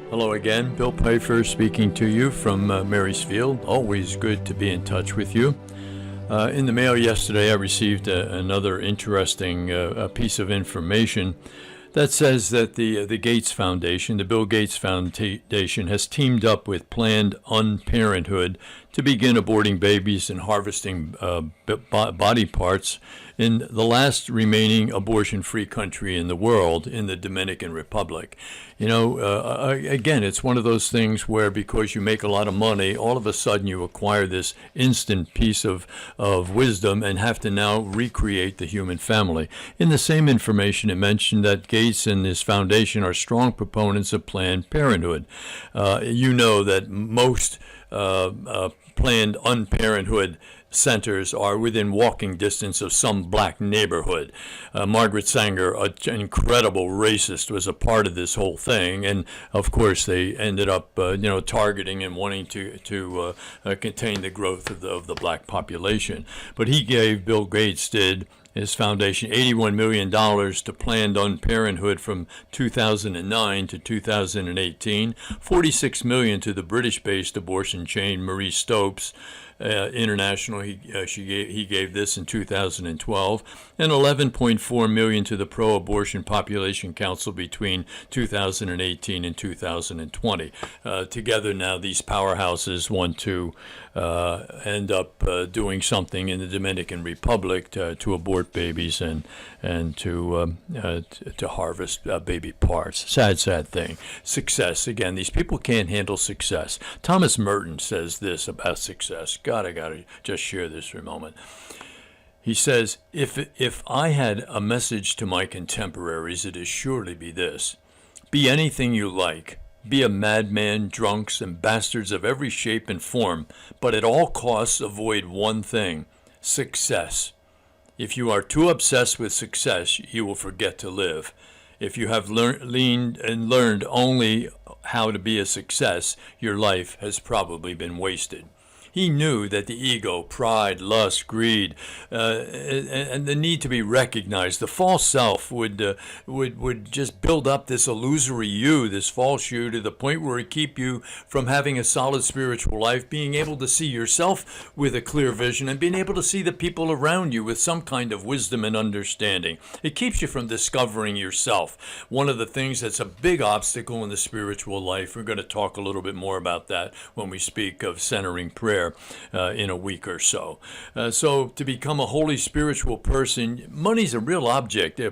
Hello again, Bill Pfeiffer speaking to you from Marysfield. Always good to be in touch with you. In the mail yesterday, I received another interesting piece of information that says that the Gates Foundation, the Bill Gates Foundation, has teamed up with Planned Unparenthood to begin aborting babies and harvesting body parts in the last remaining abortion-free country in the world, in the Dominican Republic. You know, again, it's one of those things where because you make a lot of money, all of a sudden you acquire this instant piece of wisdom and have to now recreate the human family. In the same information, it mentioned that Gates and his foundation are strong proponents of Planned Parenthood. You know that most Planned Unparenthood centers are within walking distance of some black neighborhood. Margaret Sanger, an incredible racist, was a part of this whole thing, and of course they ended up, targeting and wanting to contain the growth of the black population. But Bill Gates did, his foundation, $81 million to Planned Unparenthood from 2009 to 2018, $46 million to the British-based abortion chain Marie Stopes International. He gave this in 2012, and $11.4 million to the Pro-Abortion Population Council between 2018 and 2020. Together now, these powerhouses want to end up doing something in the Dominican Republic to abort babies and to harvest baby parts. Sad thing. Success. Again, these people can't handle success. Thomas Merton says this about success. I gotta just share this for a moment. He says, if I had a message to my contemporaries, it is surely be this: be anything you like. Be a madman, drunks, and bastards of every shape and form, but at all costs avoid one thing: success. If you are too obsessed with success, you will forget to live. If you have learned only how to be a success, your life has probably been wasted. He knew that the ego, pride, lust, greed, and the need to be recognized, the false self would just build up this illusory you, this false you, to the point where it keep you from having a solid spiritual life, being able to see yourself with a clear vision, and being able to see the people around you with some kind of wisdom and understanding. It keeps you from discovering yourself. One of the things that's a big obstacle in the spiritual life, we're going to talk a little bit more about that when we speak of centering prayer in a week or so. So to become a holy spiritual person, money's a real object, a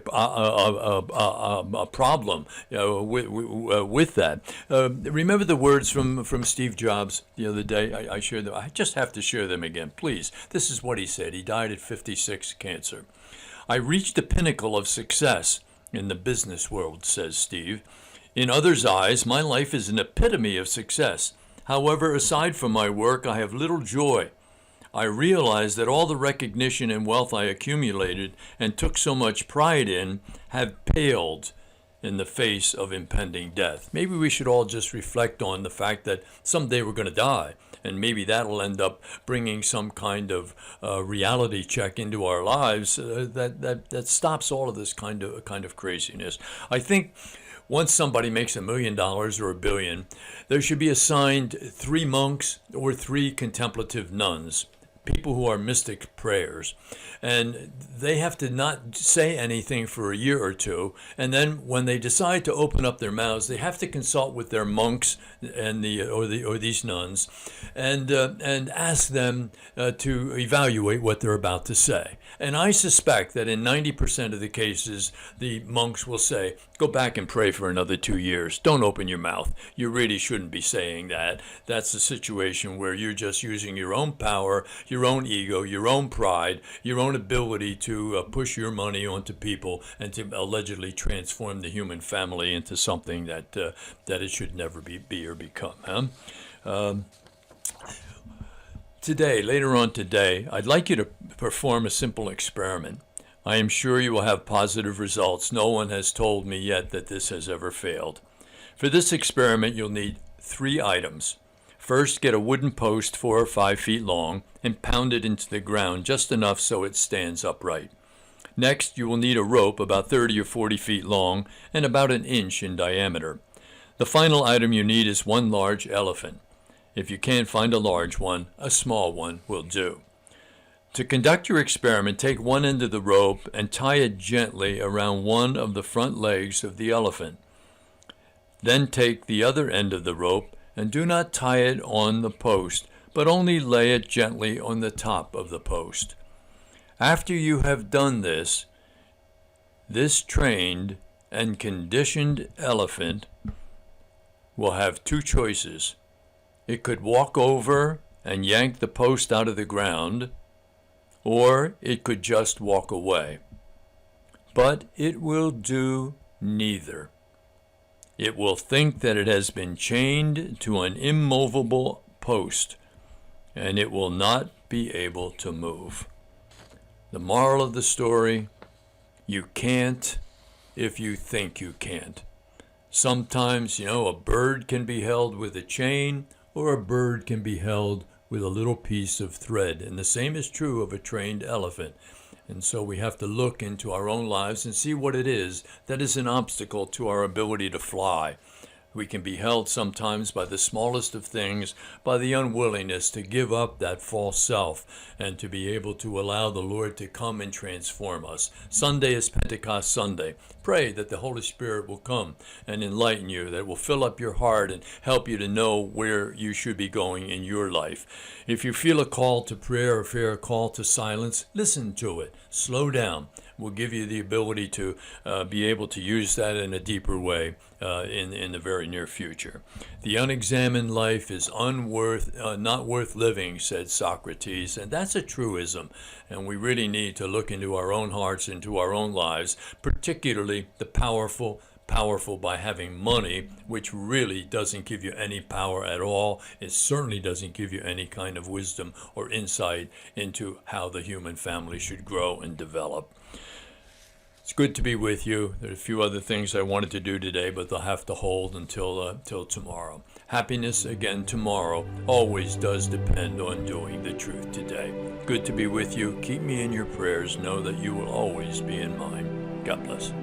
problem with that. Remember the words from Steve Jobs the other day? I shared them. I just have to share them again, please. This is what he said. He died at 56, cancer. I reached the pinnacle of success in the business world, says Steve. In others' eyes, my life is an epitome of success. However, aside from my work, I have little joy. I realize that all the recognition and wealth I accumulated and took so much pride in have paled in the face of impending death. Maybe we should all just reflect on the fact that someday we're going to die, and maybe that'll end up bringing some kind of reality check into our lives that stops all of this kind of craziness. I think once somebody makes $1 million or $1 billion, there should be assigned 3 monks or 3 contemplative nuns, people who are mystic prayers, and they have to not say anything for a year or two, and then when they decide to open up their mouths, they have to consult with their monks and these nuns, and ask them to evaluate what they're about to say. And I suspect that in 90% of the cases, the monks will say, go back and pray for another 2 years. Don't open your mouth. You really shouldn't be saying that. That's a situation where you're just using your own power, your own ego, your own pride, your own ability to push your money onto people and to allegedly transform the human family into something that it should never be or become. Later on today, I'd like you to perform a simple experiment. I am sure you will have positive results. No one has told me yet that this has ever failed. For this experiment, you'll need 3 items. First, get a wooden post 4 or 5 feet long and pound it into the ground just enough so it stands upright. Next, you will need a rope about 30 or 40 feet long and about an inch in diameter. The final item you need is one large elephant. If you can't find a large one, a small one will do. To conduct your experiment, take one end of the rope and tie it gently around one of the front legs of the elephant. Then take the other end of the rope and do not tie it on the post, but only lay it gently on the top of the post. After you have done this, this trained and conditioned elephant will have two choices. It could walk over and yank the post out of the ground, or it could just walk away. But it will do neither. It will think that it has been chained to an immovable post, and it will not be able to move. The moral of the story: you can't if you think you can't. Sometimes, a bird can be held with a chain, or a bird can be held with a little piece of thread. And the same is true of a trained elephant. And so we have to look into our own lives and see what it is that is an obstacle to our ability to fly. We can be held sometimes by the smallest of things, by the unwillingness to give up that false self and to be able to allow the Lord to come and transform us. Sunday is Pentecost Sunday. Pray that the Holy Spirit will come and enlighten you, that will fill up your heart and help you to know where you should be going in your life. If you feel a call to prayer or feel a call to silence, listen to it. Slow down. Will give you the ability to be able to use that in a deeper way in the very near future. The unexamined life is not worth living, said Socrates, and that's a truism. And we really need to look into our own hearts, into our own lives, particularly the powerful by having money, which really doesn't give you any power at all. It certainly doesn't give you any kind of wisdom or insight into how the human family should grow and develop. It's good to be with you. There are a few other things I wanted to do today, but they'll have to hold until tomorrow. Happiness, again, tomorrow always does depend on doing the truth today. Good to be with you. Keep me in your prayers. Know that you will always be in mine. God bless.